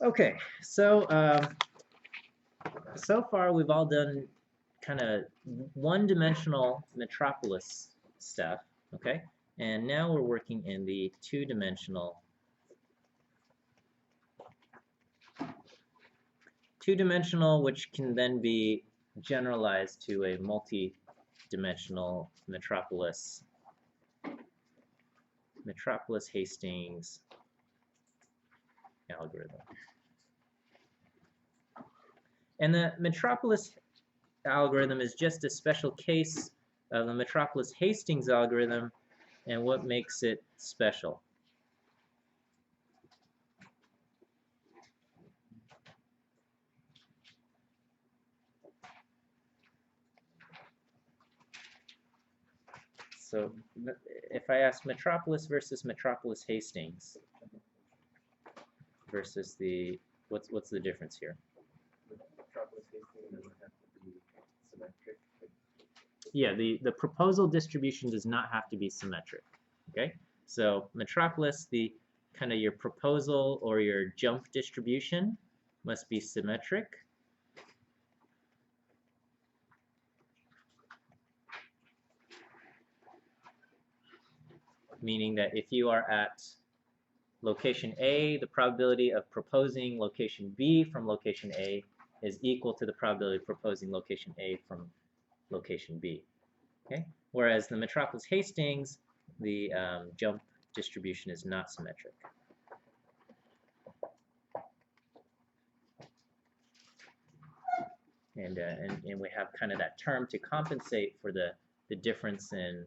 Okay, so far we've all done kind of one-dimensional Metropolis stuff, okay? And now we're working in the two-dimensional which can then be generalized to a multi-dimensional Metropolis Hastings algorithm. And the Metropolis algorithm is just a special case of the Metropolis Hastings algorithm and what makes it special. So if I ask Metropolis versus Metropolis Hastings versus the what's the difference here? Metropolis Hastings doesn't have to be symmetric. Yeah, the proposal distribution does not have to be symmetric. Okay, so Metropolis, the kind of your proposal or your jump distribution must be symmetric. Meaning that if you are at location A, the probability of proposing location B from location A is equal to the probability of proposing location A from location B. Okay? Whereas the Metropolis Hastings, the jump distribution is not symmetric. And we have kind of that term to compensate for the difference in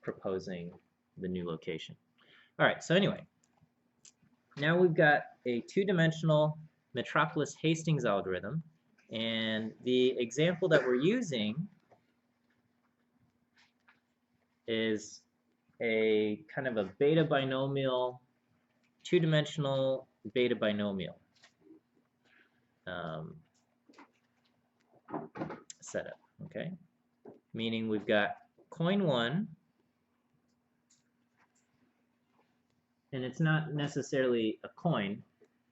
proposing the new location. All right, so anyway, now we've got a two-dimensional Metropolis Hastings algorithm, and the example that we're using is a kind of a beta binomial, two-dimensional beta binomial setup, okay? Meaning we've got coin 1, and it's not necessarily a coin,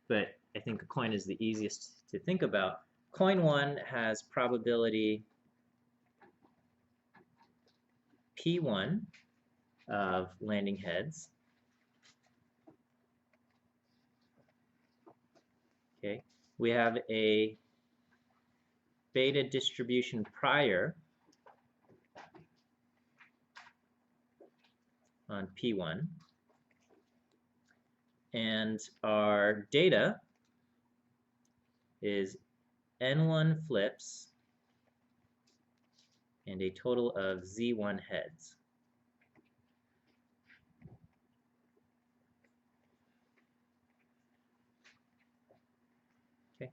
but I think a coin is the easiest to think about. Coin 1 has probability P1 of landing heads. Okay, we have a beta distribution prior on P1, and our data is N1 flips and a total of Z1 heads. Okay,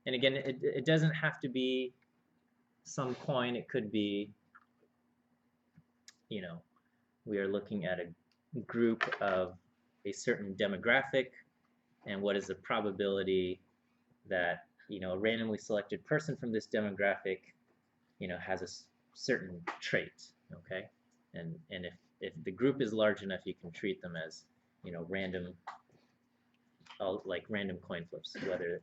and again, it doesn't have to be some coin. It could be, you know, we are looking at a group of a certain demographic, and what is the probability that, you know, a randomly selected person from this demographic, you know, has a certain trait, okay? And if the group is large enough, you can treat them as, you know, random, like random coin flips,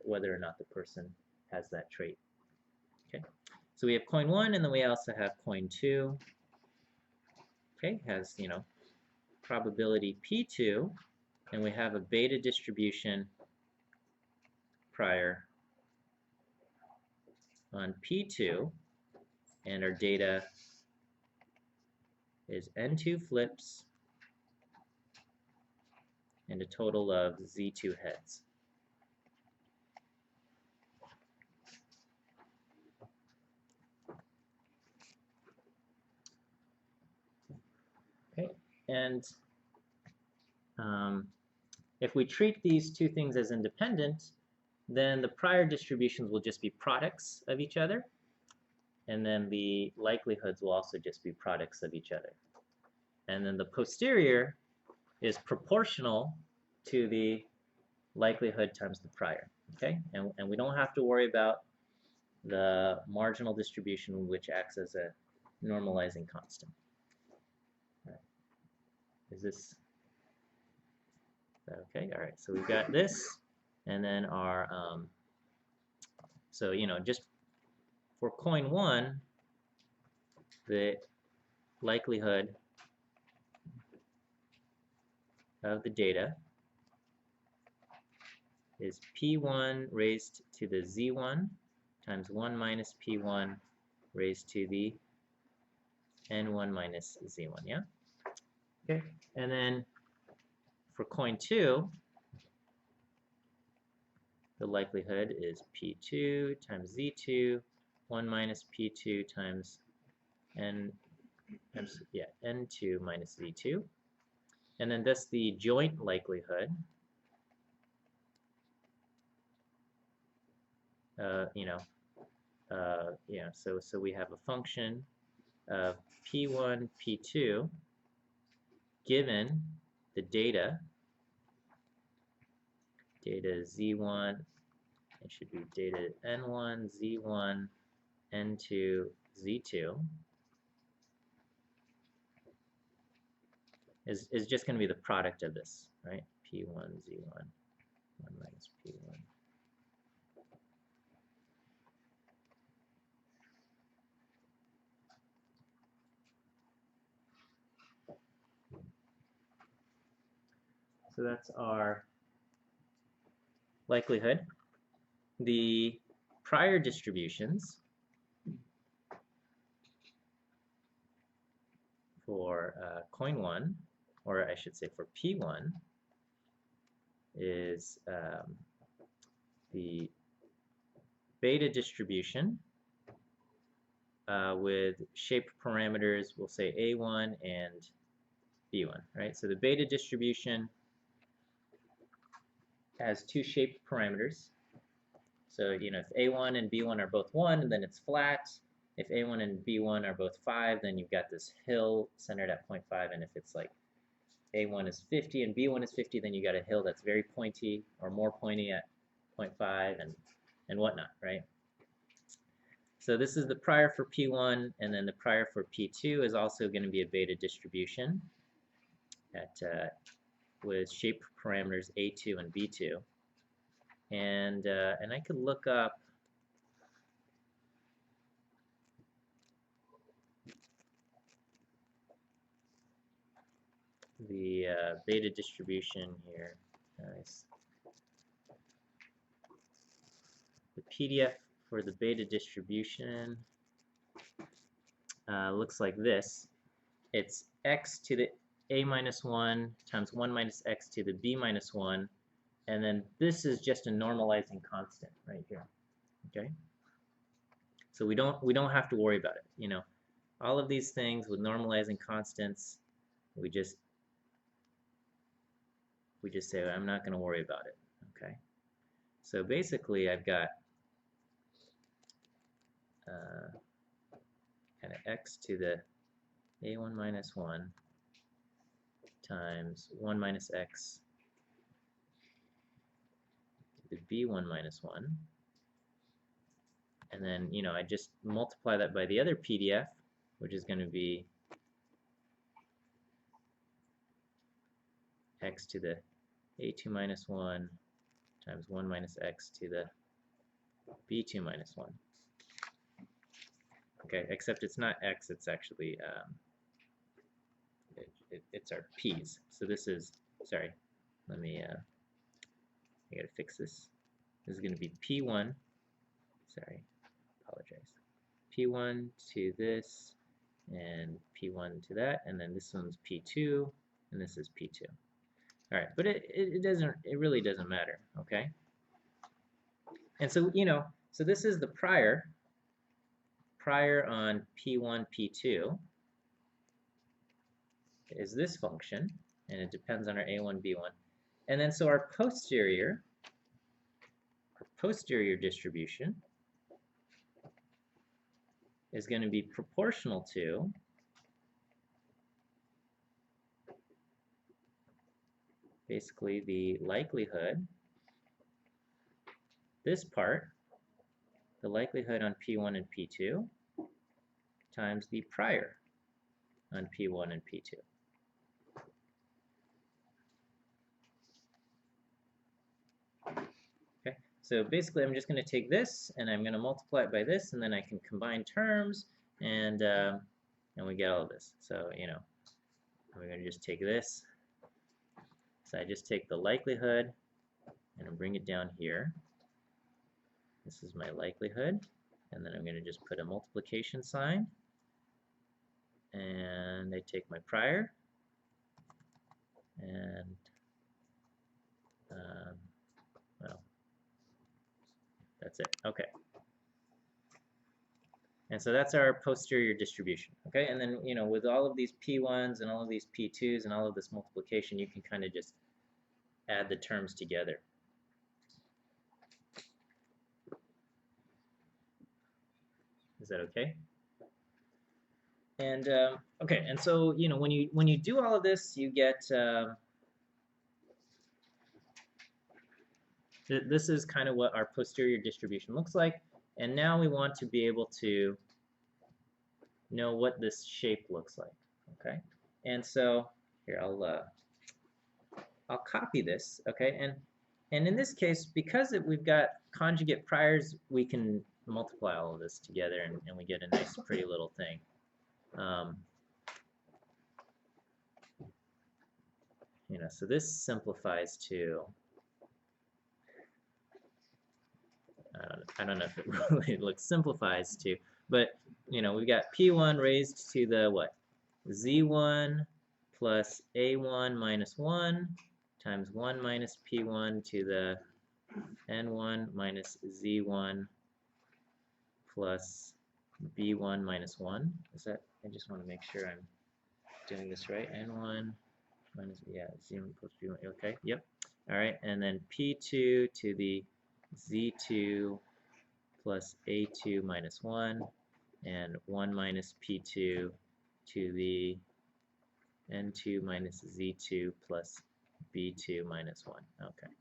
whether or not the person has that trait. Okay, so we have coin 1, and then we also have coin 2. Okay, has, you know, probability P2, and we have a beta distribution prior on P2, and our data is N2 flips and a total of Z2 heads. Okay, and if we treat these two things as independent, then the prior distributions will just be products of each other, and then the likelihoods will also just be products of each other. And then the posterior is proportional to the likelihood times the prior, okay? And we don't have to worry about the marginal distribution, which acts as a normalizing constant. All right. Is that okay? All right, so we've got this, And then our, so, you know, just for coin 1, the likelihood of the data is P1 raised to the Z1 times 1 minus P1 raised to the N1 minus Z1, yeah? Okay, and then for coin 2, the likelihood is P2 times Z2, 1 minus P2 times N2 minus Z2. And then that's the joint likelihood. So we have a function of P1, P2 given the data Z1, it should be data N1, Z1, N2, Z2 is just going to be the product of this, right? P1, Z1, 1 minus P1. So that's our likelihood. The prior distributions for coin 1, or I should say for P1, is the beta distribution with shaped parameters, we'll say A1 and B1, right? So the beta distribution has two shaped parameters. So, you know, if A1 and B1 are both 1, then it's flat. If A1 and B1 are both 5, then you've got this hill centered at 0.5. And if it's like A1 is 50 and B1 is 50, then you got a hill that's very pointy or more pointy at 0.5 and whatnot, right? So this is the prior for P1, and then the prior for P2 is also going to be a beta distribution at with shaped parameters A2 and B2. And I could look up the beta distribution here. Nice. The PDF for the beta distribution looks like this. It's x to the a minus 1 times 1 minus x to the b minus 1, and then this is just a normalizing constant right here. Okay, so we don't have to worry about it. You know, all of these things with normalizing constants, we just say, I'm not going to worry about it. Okay, so basically I've got kind of x to the a1 minus 1 times 1 minus x to the b1 minus 1. And then, you know, I just multiply that by the other PDF, which is going to be x to the a2 minus 1 times 1 minus x to the b2 minus 1. Okay, except it's not x, it's actually, it's our p's. So this is, sorry, let me, I gotta fix this. This is going to be P1, sorry, apologize. P1 to this, and P1 to that, and then this one's P2, and this is P2. All right, but it really doesn't matter, okay? And so, you know, so this is the prior on P1, P2 is this function, and it depends on our A1, B1. And then so our posterior distribution is going to be proportional to basically the likelihood, this part, the likelihood on P1 and P2 times the prior on P1 and P2. So basically, I'm just going to take this and I'm going to multiply it by this, and then I can combine terms, and we get all of this. So I'm going to just take this. So I just take the likelihood and I bring it down here. This is my likelihood, and then I'm going to just put a multiplication sign, and I take my prior, and well, that's it. Okay. And so that's our posterior distribution. Okay, and then with all of these P1s and all of these P2s and all of this multiplication, you can kind of just add the terms together. Is that okay? And okay, and so when you do all of this, you get this is kind of what our posterior distribution looks like. And now we want to be able to know what this shape looks like. Okay, and so here I'll copy this. Okay, and in this case, because we've got conjugate priors, we can multiply all of this together, and we get a nice, pretty little thing. So this simplifies to, I don't know if it really looks simplifies to, but we've got P1 raised to the what? Z1 plus A1 minus 1 times 1 minus P1 to the N1 minus Z1 plus B1 minus 1. Is that, I just want to make sure I'm doing this right. N1 minus, yeah, Z1 plus B1, okay, yep. All right, and then P2 to the Z2 plus A2 minus 1, and 1 minus P2 to the N2 minus Z2 plus B2 minus 1. Okay.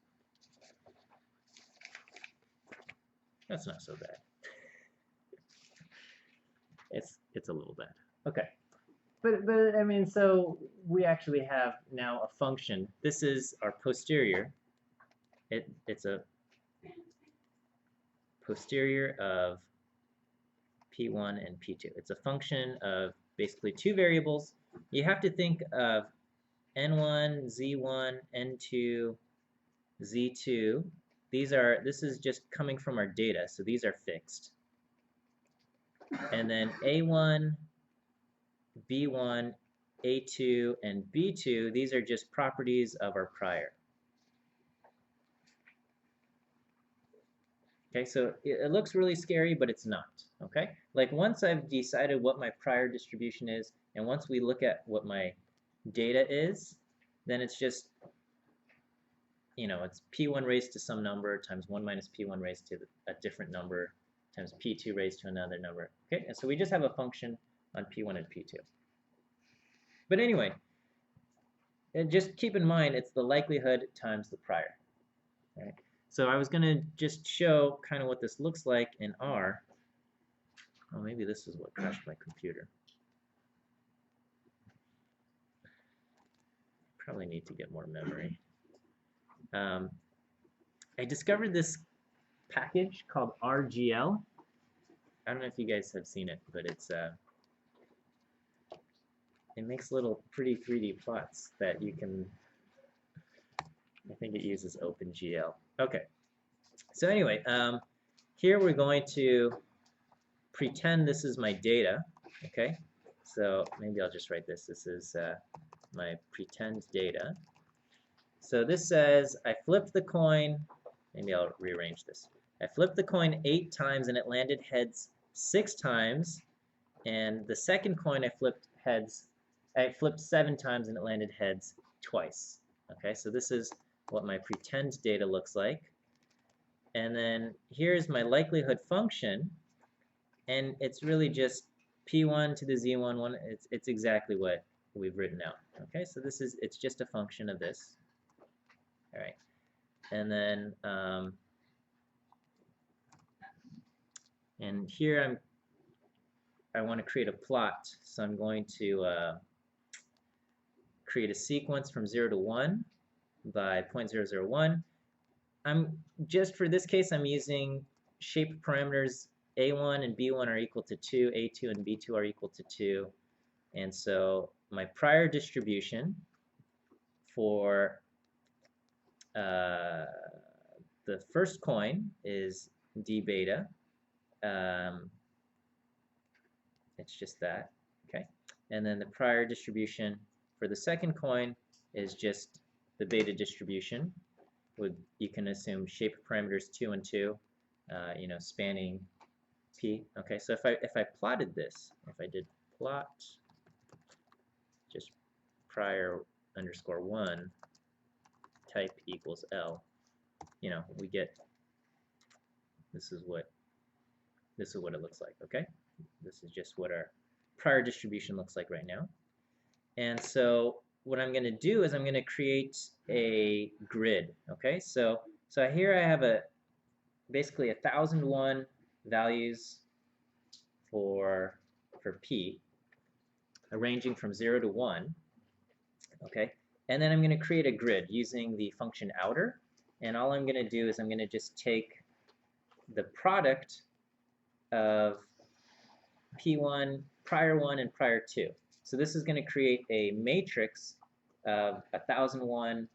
That's not so bad. It's a little bad. Okay. But I mean, so we actually have now a function. This is our posterior. It's a posterior of P1 and P2. It's a function of basically two variables. You have to think of N1, Z1, N2, Z2. This is just coming from our data, so these are fixed. And then A1, B1, A2, and B2, these are just properties of our prior. Okay, so it looks really scary, but it's not. Okay, like once I've decided what my prior distribution is, and once we look at what my data is, then it's just, it's P1 raised to some number times 1 minus P1 raised to a different number times P2 raised to another number. Okay, and so we just have a function on P1 and P2. But anyway, and just keep in mind it's the likelihood times the prior. Right? So I was going to just show kind of what this looks like in R. Oh, maybe this is what crashed my computer. Probably need to get more memory. I discovered this package called OurGL. I don't know if you guys have seen it, but it makes little pretty 3D plots that you can, I think it uses OpenGL. Okay, so anyway, here we're going to pretend this is my data, okay? So maybe I'll just write this. This is my pretend data. So this says I flipped the coin, maybe I'll rearrange this. I flipped the coin 8 times and it landed heads 6 times, and the second coin I flipped 7 times and it landed heads twice. Okay, so this is what my pretend data looks like. And then here's my likelihood function, and it's really just P1 to the Z1 one. It's exactly what we've written out. Okay, so it's just a function of this. All right, and then and here I want to create a plot, so I'm going to create a sequence from 0 to 1 by 0.001. I'm just for this case, I'm using shape parameters A1 and B1 are equal to 2, A2 and B2 are equal to 2. And so my prior distribution for the first coin is d beta. It's just that, okay? And then the prior distribution for the second coin is just the beta distribution. You can assume shape parameters 2 and 2, you know, spanning p. Okay, so if I plotted this, if I did plot just prior underscore 1 type equals L, you know, we get this is what it looks like. Okay, this is just what our prior distribution looks like right now. And so what I'm going to do is I'm going to create a grid. Okay, so here I have basically 1001 values for p, ranging from 0 to 1. Okay, and then I'm going to create a grid using the function outer. And all I'm going to do is I'm going to just take the product of P1, prior 1, and prior 2. So this is going to create a matrix of 1001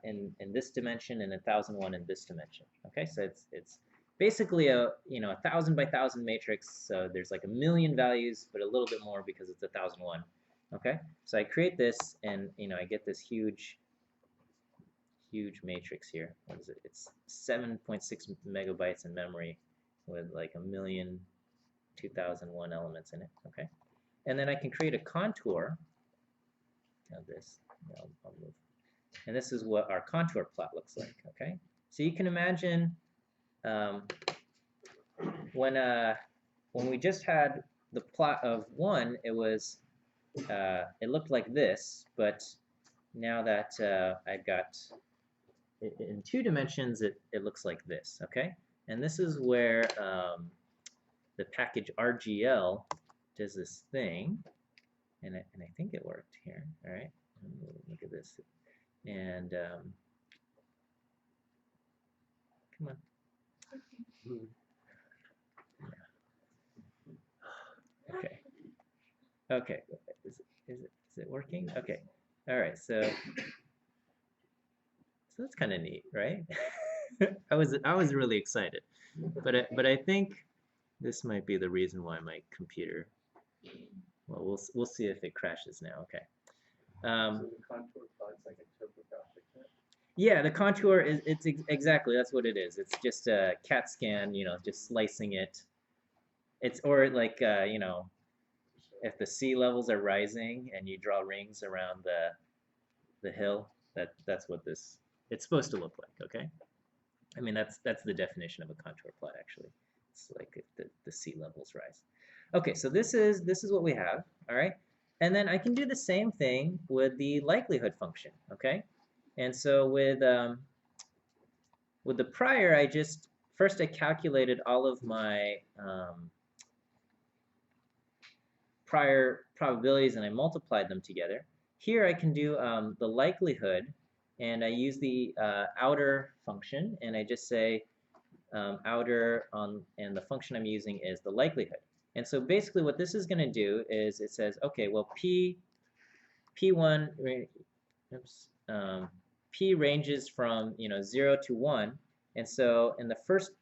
in this dimension and 1001 in this dimension. Okay, so it's basically a 1,000 by 1,000 matrix. So there's like 1,000,000 values, but a little bit more because it's 1001. Okay, so I create this, and I get this huge matrix here. What is it? It's 7.6 megabytes in memory with like 1,000,000,2001 elements in it. Okay, and then I can create a contour of this. I'll move. And this is what our contour plot looks like. Okay, so you can imagine when we just had the plot of 1, it looked like this, but now that I've got it in 2 dimensions, it looks like this. Okay, and this is where the package OurGL does this thing, and I think it worked here. All right, look at this, and come on. Okay. Okay. Is it working? Okay. All right. So that's kind of neat, right? I was really excited, but I think this might be the reason why my computer. Well, we'll see if it crashes now. Okay. So the contour plot's like a topographic map? Yeah, the contour it's exactly, that's what it is. It's just a CAT scan, just slicing it. Or like if the sea levels are rising and you draw rings around the hill, that's what it's supposed to look like. Okay, I mean that's the definition of a contour plot actually. It's like if the sea levels rise. Okay, so this is what we have. All right, and then I can do the same thing with the likelihood function. Okay, and so with the prior, I calculated all of my prior probabilities and I multiplied them together. Here I can do the likelihood, and I use the outer function, and I just say outer and the function I'm using is the likelihood. And so basically what this is going to do is it says, okay, well P1, P ranges from 0 to 1, and so in the first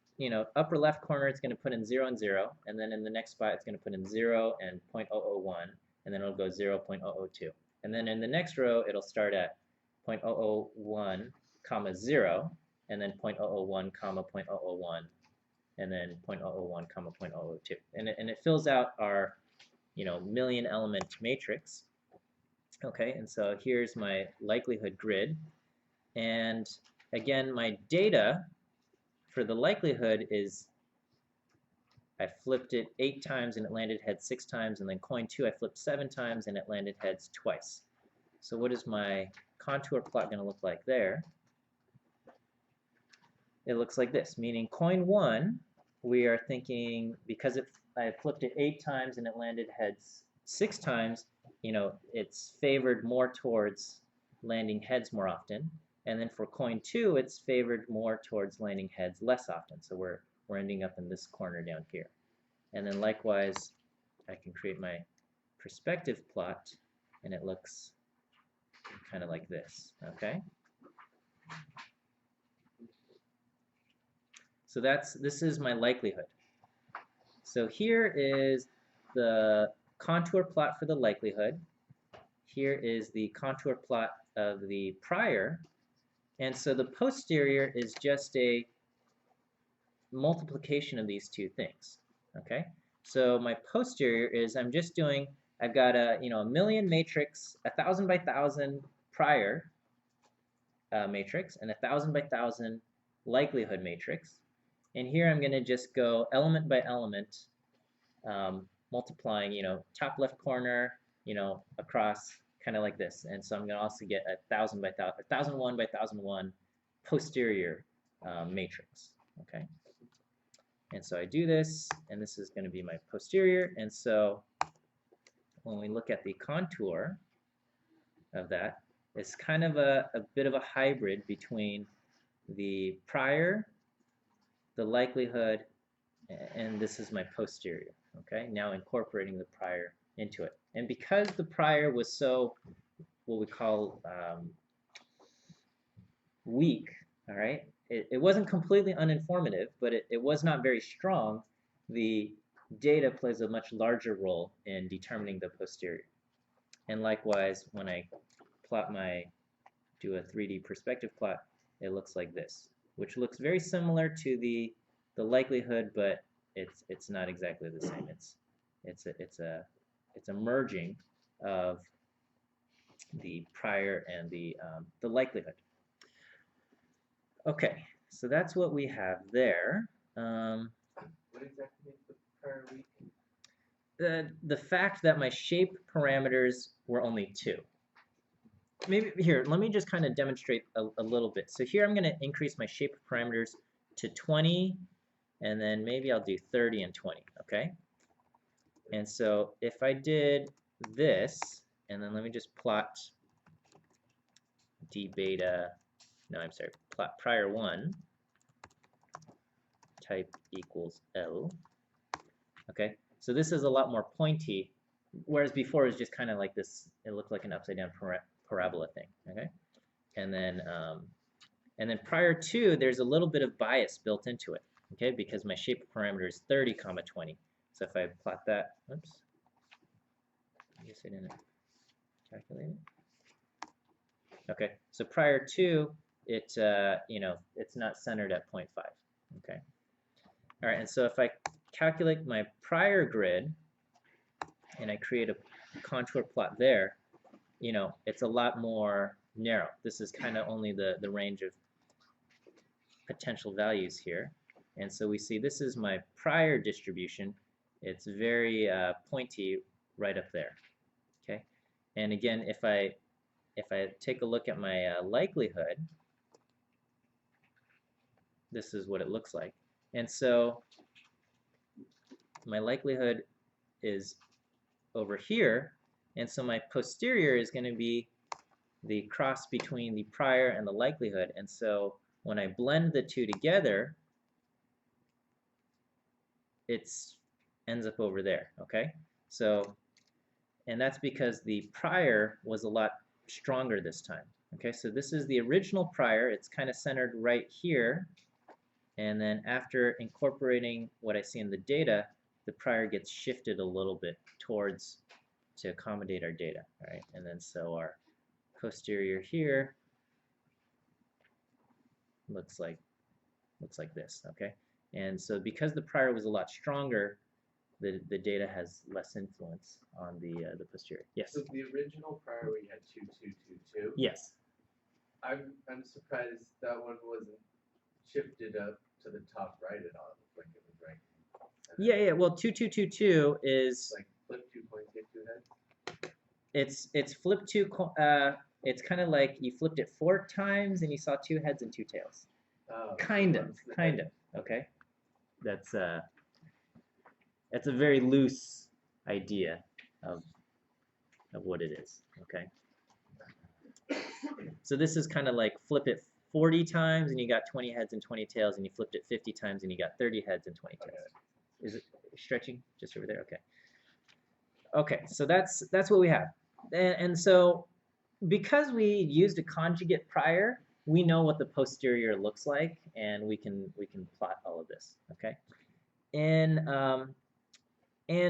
upper left corner it's going to put in 0 and 0, and then in the next spot it's going to put in 0 and 0.001, and then it'll go 0.002, and then in the next row it'll start at 0.001 comma 0, and then 0.001 comma 0.001, and then 0.001 comma 0.002, and it fills out our million element matrix. Okay, and so here's my likelihood grid, and again my data for the likelihood is I flipped it 8 times and it landed heads 6 times, and then coin 2 I flipped 7 times and it landed heads twice. So what is my contour plot going to look like there? It looks like this, meaning coin 1 we are thinking because I flipped it 8 times and it landed heads 6 times, it's favored more towards landing heads more often. And then for coin 2, it's favored more towards landing heads less often. So we're ending up in this corner down here. And then likewise, I can create my perspective plot, and it looks kind of like this, okay? So this is my likelihood. So here is the contour plot for the likelihood. Here is the contour plot of the prior. And so the posterior is just a multiplication of these two things, okay? So my posterior is I've got a million matrix, 1,000 by 1,000 prior matrix, and 1,000 by 1,000 likelihood matrix. And here I'm going to just go element by element, multiplying, top left corner, across, kind of like this. And so I'm going to also get 1,000 by 1,000, 1,001 by 1,001 posterior matrix, okay? And so I do this, and this is going to be my posterior. And so when we look at the contour of that, it's kind of a bit of a hybrid between the prior, the likelihood, and this is my posterior, okay? Now incorporating the prior into it. And because the prior was so, what we call weak, all right? It wasn't completely uninformative, but it was not very strong. The data plays a much larger role in determining the posterior. And likewise, when I do a 3D perspective plot, it looks like this, which looks very similar to the likelihood, but it's not exactly the same. It's a merging of the prior and the likelihood. Okay, so that's what we have there. What exactly is the prior week? The fact that my shape parameters were only 2. Maybe here, let me just kind of demonstrate a little bit. So here I'm going to increase my shape parameters to 20, and then maybe I'll do 30 and 20, okay? And so if I did this, and then let me just plot d beta, no, I'm sorry, plot prior 1, type equals L. Okay, so this is a lot more pointy, whereas before it was just kind of like this, it looked like an upside down parabola thing, okay? And then prior 2, there's a little bit of bias built into it, okay, because my shape parameter is 30, 20. So if I plot that, oops, I guess I didn't calculate it. Okay, so prior 2, it's not centered at 0.5, okay? All right, and so if I calculate my prior grid and I create a contour plot there, it's a lot more narrow. This is kind of only the range of potential values here. And so we see this is my prior distribution. It's very pointy right up there, okay? And again, if I take a look at my likelihood, this is what it looks like. And so my likelihood is over here, and so my posterior is going to be the cross between the prior and the likelihood. And so when I blend the two together, it ends up over there, okay? So, and that's because the prior was a lot stronger this time, okay? So this is the original prior. It's kind of centered right here, and then after incorporating what I see in the data, the prior gets shifted a little bit towards to accommodate our data, right? And then so our posterior here looks like this, okay? And so because the prior was a lot stronger, the data has less influence on the posterior. Yes. So the original prior we had 2, 2, 2, 2. Yes. I'm surprised that one wasn't shifted up to the top right at all. It looked like it was right. Yeah. Well, 2, 2, 2, 2 is like flip 2 coins, get 2 heads. It's flip 2. It's kind of like you flipped it 4 times and you saw 2 heads and 2 tails. Oh, Kind of. Okay. That's a very loose idea of what it is. Okay. So this is kind of like flip it 40 times and you got 20 heads and 20 tails, and you flipped it 50 times and you got 30 heads and 20 tails. Is it stretching? Just over there? Okay. Okay, so that's what we have. And so because we used a conjugate prior, we know what the posterior looks like, and we can plot all of this. Okay, and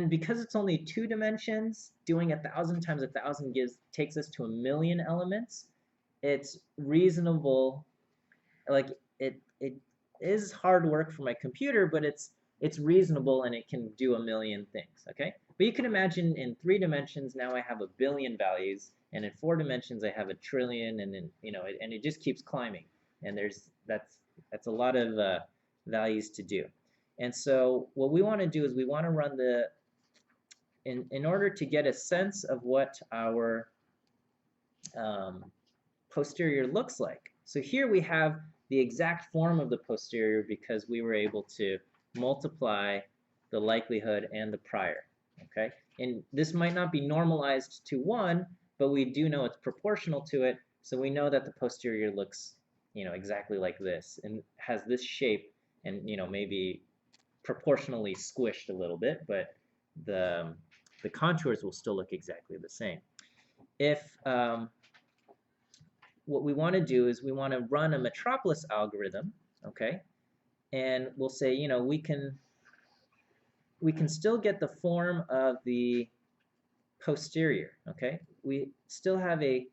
because it's only 2 dimensions, doing 1,000 times 1,000 takes us to 1,000,000 elements. It's reasonable. Like it is hard work for my computer, but it's reasonable and it can do 1,000,000 things. Okay, but you can imagine in 3 dimensions now I have 1,000,000,000 values, and in 4 dimensions I have 1,000,000,000,000, and then and it just keeps climbing. And that's a lot of values to do. And so what we want to do is we want to run in order to get a sense of what our posterior looks like. So here we have the exact form of the posterior because we were able to multiply the likelihood and the prior. Okay, and this might not be normalized to 1, but we do know it's proportional to it, so we know that the posterior looks exactly like this and has this shape, and maybe proportionally squished a little bit, but the contours will still look exactly the same. If what we want to do is we want to run a Metropolis algorithm, okay, and we'll say we can still get the form of the posterior, okay. We still have a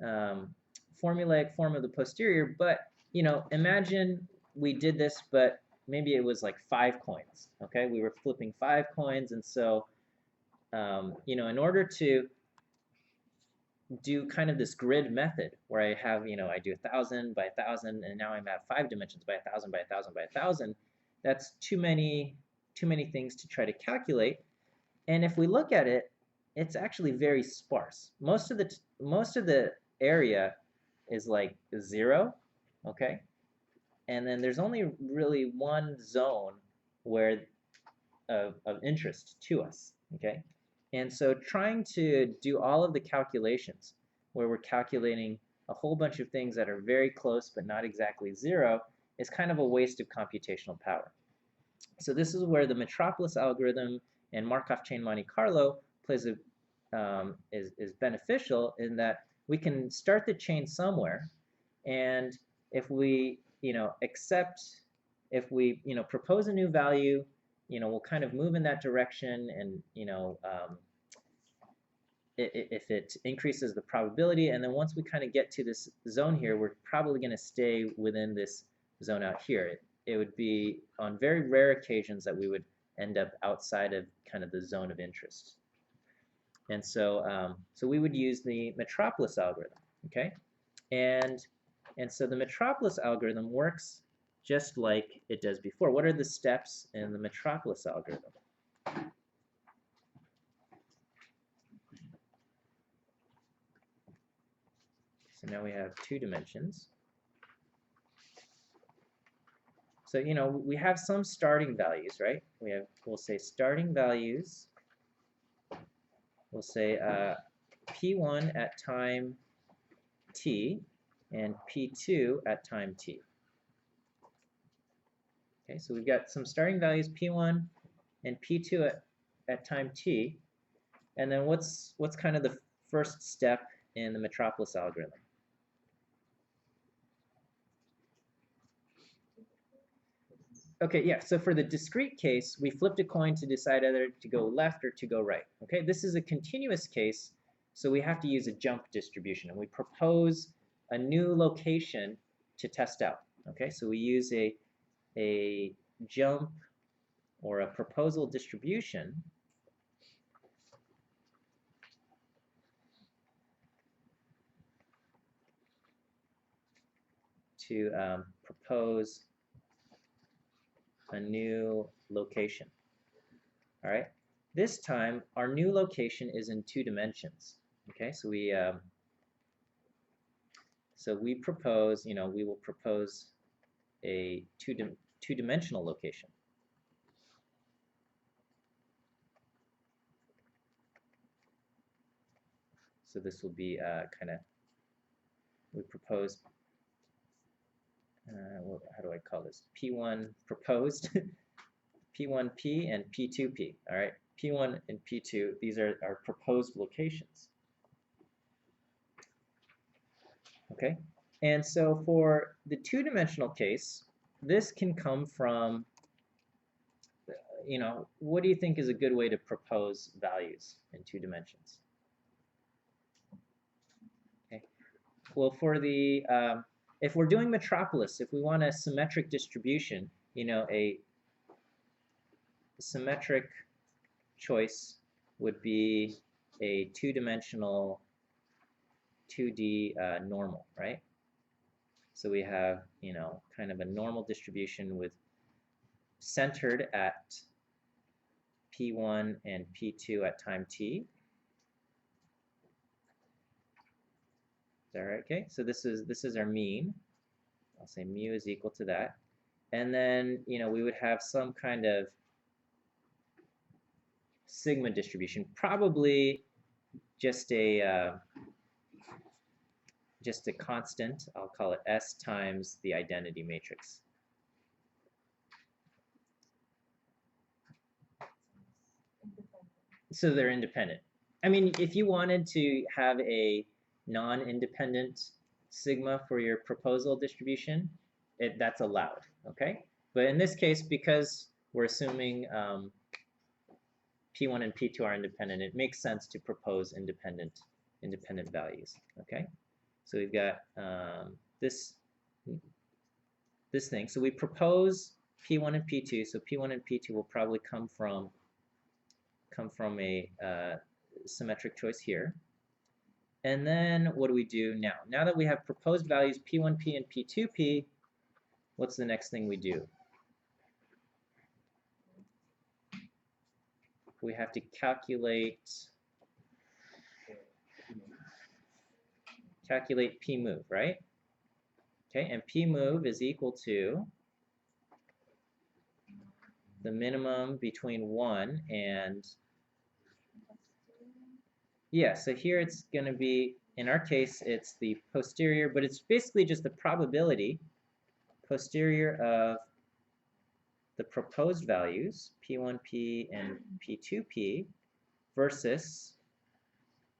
formulaic form of the posterior, but imagine we did this, but maybe it was like 5 coins, okay. We were flipping 5 coins, and so in order to do kind of this grid method where I have, I do 1,000 by 1,000, and now I'm at 5 dimensions by 1,000 by 1,000 by 1,000. That's too many things to try to calculate. And if we look at it, it's actually very sparse. Most of the area is like 0, okay? And then there's only really one zone where of interest to us, okay? And so trying to do all of the calculations where we're calculating a whole bunch of things that are very close but not exactly 0 is kind of a waste of computational power. So this is where the Metropolis algorithm and Markov chain Monte Carlo plays is beneficial, in that we can start the chain somewhere, and if we if we propose a new value, we'll kind of move in that direction, and if it increases the probability, and then once we kind of get to this zone here, we're probably going to stay within this zone out here. It would be on very rare occasions that we would end up outside of kind of the zone of interest. And so so we would use the Metropolis algorithm, okay? And so the Metropolis algorithm works just like it does before. What are the steps in the Metropolis algorithm? So now we have 2 dimensions. So we have some starting values, right? We'll say starting values. We'll say P1 at time t and P2 at time t. Okay, so we've got some starting values, P1 and P2 at time t. And then what's kind of the first step in the Metropolis algorithm? Okay, yeah, so for the discrete case, we flipped a coin to decide either to go left or to go right. Okay, this is a continuous case, so we have to use a jump distribution, and we propose a new location to test out. Okay, so we use a jump or a proposal distribution to propose a new location. All right. This time, our new location is in 2 dimensions. Okay, so we propose, we will propose a two-dimensional location. So this will be kind of we propose, how do I call this? P1 proposed, P1P and P2P. All right, P1 and P2, these are our proposed locations. Okay, and so for the two-dimensional case, this can come from, you know, what do you think is a good way to propose values in 2 dimensions? Okay, well, for the if we're doing Metropolis, if we want a symmetric distribution, you know, a symmetric choice would be a two-dimensional 2D normal, right? So we have, you know, kind of a normal distribution with centered at P1 and P2 at time t. Is that right? Okay, so this is our mean. I'll say mu is equal to that. And then, you know, we would have some kind of sigma distribution, probably just a constant. I'll call it S times the identity matrix. So they're independent. I mean, if you wanted to have a non-independent sigma for your proposal distribution, that's allowed, okay? But in this case, because we're assuming P1 and P2 are independent, it makes sense to propose independent values, okay? So we've got this thing. So we propose P1 and P2, so P1 and P2 will probably come from a symmetric choice here. And then what do we do now? Now that we have proposed values P1P and P2P, what's the next thing we do? We have to calculate P move, right? Okay, and P move is equal to the minimum between 1 and, yeah, so here it's going to be, in our case, it's the posterior, but it's basically just the probability posterior of the proposed values, P1P and P2P, versus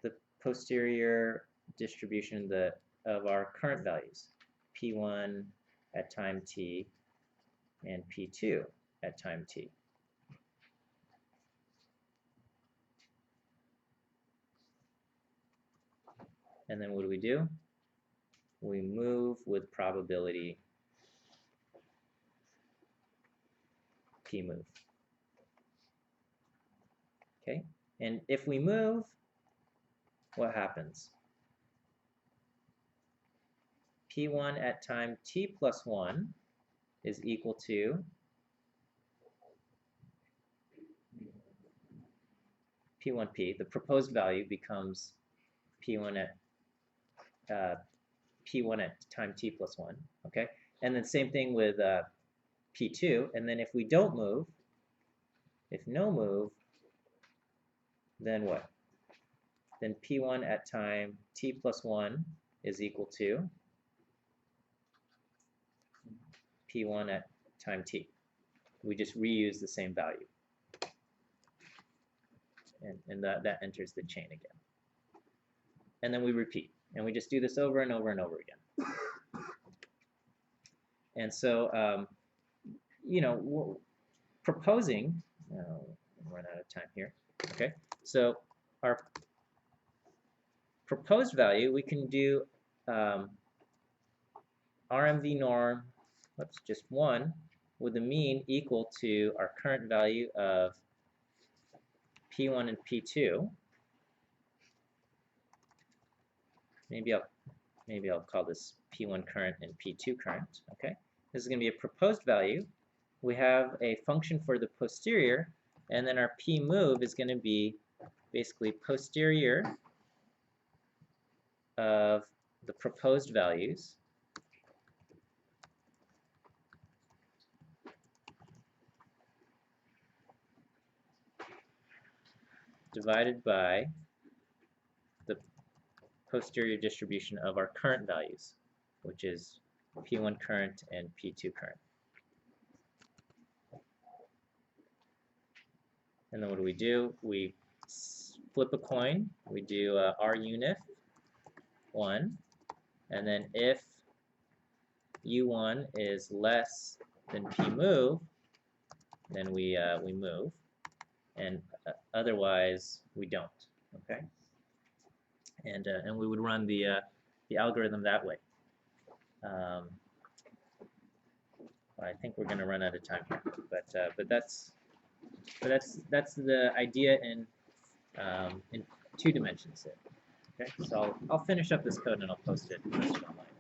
the posterior distribution of our current values, P1 at time t and P2 at time t. And then what do? We move with probability P move. Okay, and if we move, what happens? P1 at time t plus 1 is equal to P1P. The proposed value becomes P1 at time t plus 1. Okay, and then same thing with P2. And then if we don't move, if no move, then what? Then P1 at time t plus 1 is equal to P1 at time t. We just reuse the same value. And that enters the chain again. And then we repeat. And we just do this over and over and over again. And so, you know, proposing, run out of time here. Okay, so our proposed value, we can do RMV norm, just 1, with a mean equal to our current value of P1 and P2. Maybe I'll call this P1 current and P2 current. Okay, this is going to be a proposed value. We have a function for the posterior, and then our P move is going to be basically posterior of the proposed values divided by the posterior distribution of our current values, which is P1 current and P2 current. And then what do? We flip a coin. We do R unif 1, and then if U1 is less than P move, then we move, and otherwise we don't. Okay, and we would run the algorithm that way. I think we're going to run out of time here, but that's the idea in 2 dimensions. Okay, so I'll finish up this code and I'll post it online.